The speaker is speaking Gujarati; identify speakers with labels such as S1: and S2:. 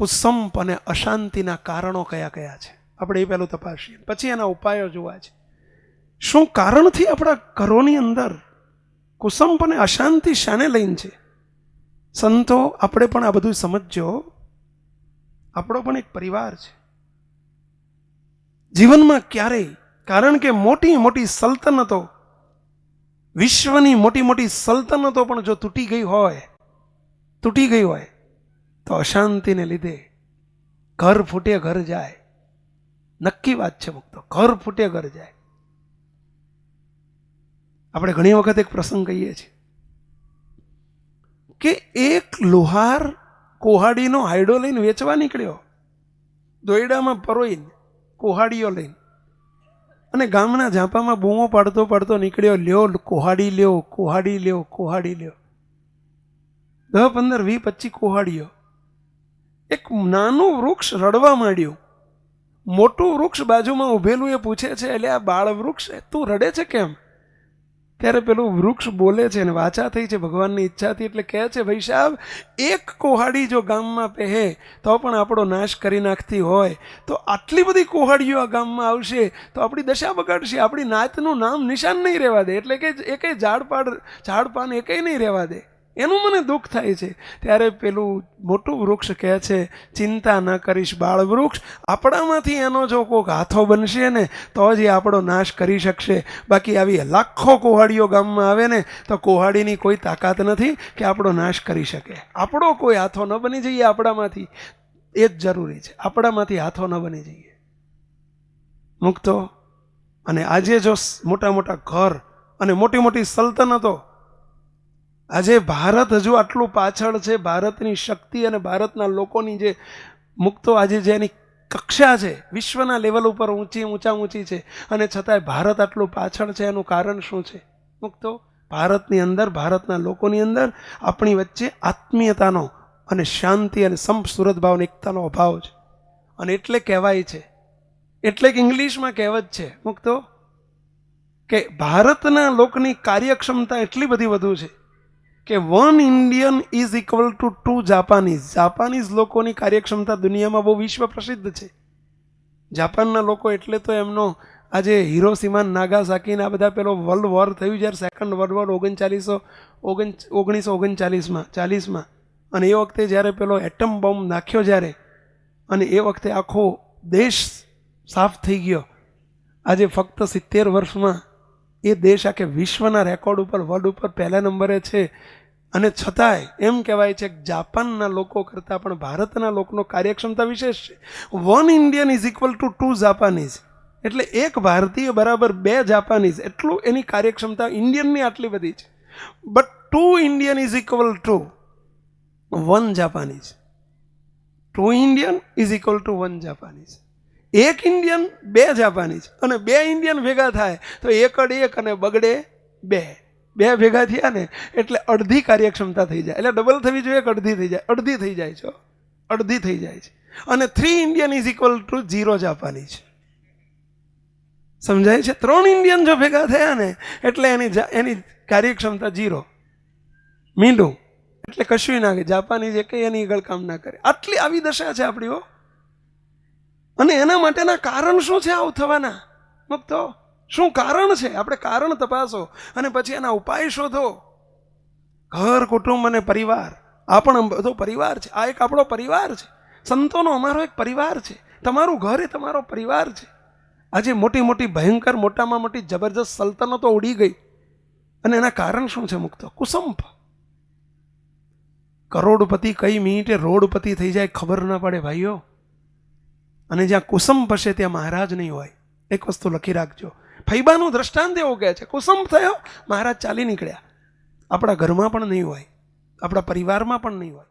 S1: કુસંપ અને અશાંતિના કારણો કયા કયા છે આપણે એ પહેલું તપાસીએ, પછી એના ઉપાયો જોવા છે. શું કારણથી આપણા ઘરોની અંદર કુસંપ અને અશાંતિ શાને લઈને છે? સંતો, આપણે પણ આ બધું સમજજો. આપણો પણ એક પરિવાર છે જીવનમાં ક્યારેય, કારણ કે મોટી મોટી સલ્તનતો, વિશ્વની મોટી મોટી સલ્તનતો પણ જો તૂટી ગઈ હોય તો અશાંતિને લીધે ઘર ફૂટે ઘર જાય. નક્કી વાત છે મુક્તો, ઘર ફૂટે ઘર જાય. આપણે ઘણી વખત એક પ્રસંગ કહીએ છીએ કે એક લોહાર કોહાડીનો હાયડો લઈને વેચવા નીકળ્યો, દોયડામાં પરોઈને કોહાડીઓ લઈને, અને ગામના ઝાંપામાં બૂમો પાડતો પાડતો નીકળ્યો, લ્યો કોહાડી લ્યો, કોહાડી લ્યો, કોહાડી લ્યો. 10, 15, 20, 25 કોહાડીઓ. એક નાનું વૃક્ષ રડવા માંડ્યું. મોટું વૃક્ષ બાજુમાં ઉભેલું એ પૂછે છે, એટલે આ બાળ વૃક્ષ તું રડે છે કેમ? ત્યારે પેલું વૃક્ષ બોલે છે, અને વાચા થઈ છે ભગવાનની ઈચ્છાથી, એટલે કહે છે, ભાઈ સાહેબ, એક કોહાડી જો ગામમાં પહે તો પણ આપણો નાશ કરી નાખતી હોય, તો આટલી બધી કોહાડીઓ આ ગામમાં આવશે તો આપણી દશા બગાડશે, આપણી નાતનું નામ નિશાન નહીં રહેવા દે, એટલે કે એકેય ઝાડપાન એકેય નહીં રહેવા દે. એનું મને દુઃખ થાય છે. ત્યારે પેલું મોટું વૃક્ષ કહે છે, ચિંતા ન કરીશ બાળ વૃક્ષ, આપણામાંથી એનો જો કોઈક હાથો બનશે ને તો જ એ આપણો નાશ કરી શકશે. બાકી આવી લાખો કોહાડીઓ ગામમાં આવે ને તો કોહાડીની કોઈ તાકાત નથી કે આપણો નાશ કરી શકે. આપણો કોઈ હાથો ન બની જઈએ આપણામાંથી, એ જ જરૂરી છે. આપણામાંથી હાથો ન બની જઈએ મુક્તો. અને આજે જો મોટા મોટા ઘર અને મોટી મોટી સલ્તનતો, આજે ભારત હજુ આટલું પાછળ છે, ભારતની શક્તિ અને ભારતના લોકોની જે મુક્તો આજે જેની કક્ષા છે વિશ્વના લેવલ ઉપર ઊંચી છે, અને છતાંય ભારત આટલું પાછળ છે. એનું કારણ શું છે મુક્તો? ભારતની અંદર, ભારતના લોકોની અંદર આપણી વચ્ચે આત્મીયતાનો અને શાંતિ અને સુરત ભાવ એકતાનો અભાવ છે. અને એટલે કહેવાય છે, એટલે કે ઇંગ્લિશમાં કહેવત છે મુક્તો કે ભારતના લોકોની કાર્યક્ષમતા એટલી બધી વધુ છે કે 1 Indian is equal to 2 Japanese. Japanese લોકોની કાર્યક્ષમતા દુનિયામાં બહુ વિશ્વ પ્રસિદ્ધ છે. જાપાનના લોકો એટલે તો એમનો આજે હિરોશીમા, નાગાસાકીને આ બધા પેલો વર્લ્ડ વોર થયું જ્યારે સેકન્ડ વર્લ્ડ વોર 1939માં, અને એ વખતે જ્યારે પેલો એટમ બોમ્બ નાખ્યો જ્યારે, અને એ વખતે આખો દેશ સાફ થઈ ગયો. આજે ફક્ત 70 વર્ષમાં એ દેશ આખે વિશ્વના રેકોર્ડ ઉપર, વર્લ્ડ ઉપર પહેલા નંબરે છે. અને છતાંય એમ કહેવાય છે કે જાપાનના લોકો કરતાં પણ ભારતના લોકોનો કાર્યક્ષમતા વિશેષ છે. 1 Indian is equal to 2 Japanese, એટલે એક ભારતીય બરાબર 2 જાપાનીઝ, એટલું એની કાર્યક્ષમતા ઇન્ડિયનની આટલી બધી છે. But 2 Indian is equal to 1 Japanese. 2 Indian is equal to 1 Japanese. 1 Indian 2 Japanese, અને 2 ઇન્ડિયન ભેગા થાય તો 1 અને બગડે 2. 2 ભેગા થયા ને એટલે અડધી કાર્યક્ષમતા થઈ જાય. એટલે ડબલ થવી જોઈએ કે અડધી થઈ જાય? અડધી થઈ જાય છે, અડધી થઈ જાય છે. અને 3 Indian is equal to 0 Japanese. સમજાય છે? 3 ઇન્ડિયન જો ભેગા થયા ને એટલે એની કાર્યક્ષમતા 0. મીંડું એટલે કશું ના કરે. જાપાનીઝ એકેય એની આગળ કામ ના કરે. આટલી આવી દશા છે આપણી. અને એના માટેના કારણ શું છે આવું થવાના મુક્તો? શું કારણ છે? આપણે કારણ તપાસો અને પછી એના ઉપાય શોધો. ઘર, કુટુંબ અને પરિવાર, આ પણ બધો પરિવાર છે. આ એક આપણો પરિવાર છે. સંતોનો અમારો એક પરિવાર છે. તમારું ઘર એ તમારો પરિવાર છે. આજે મોટી મોટી ભયંકર, મોટામાં મોટી જબરજસ્ત સલ્તનતો ઉડી ગઈ, અને એના કારણ શું છે મુક્તો? કુસંપ. કરોડપતિ કઈ મિનિટે રોડપતિ થઈ જાય ખબર ના પડે ભાઈઓ. અને જ્યાં કુસંપ હશે ત્યાં મહારાજ નહીં હોય. એક વસ્તુ લખી રાખજો. ફૈબાનું દ્રષ્ટાંત એવું કહે છે, કુસંપ થયો, મહારાજ ચાલી નીકળ્યા. આપણા ઘરમાં પણ નહીં હોય, આપણા પરિવારમાં પણ નહીં હોય.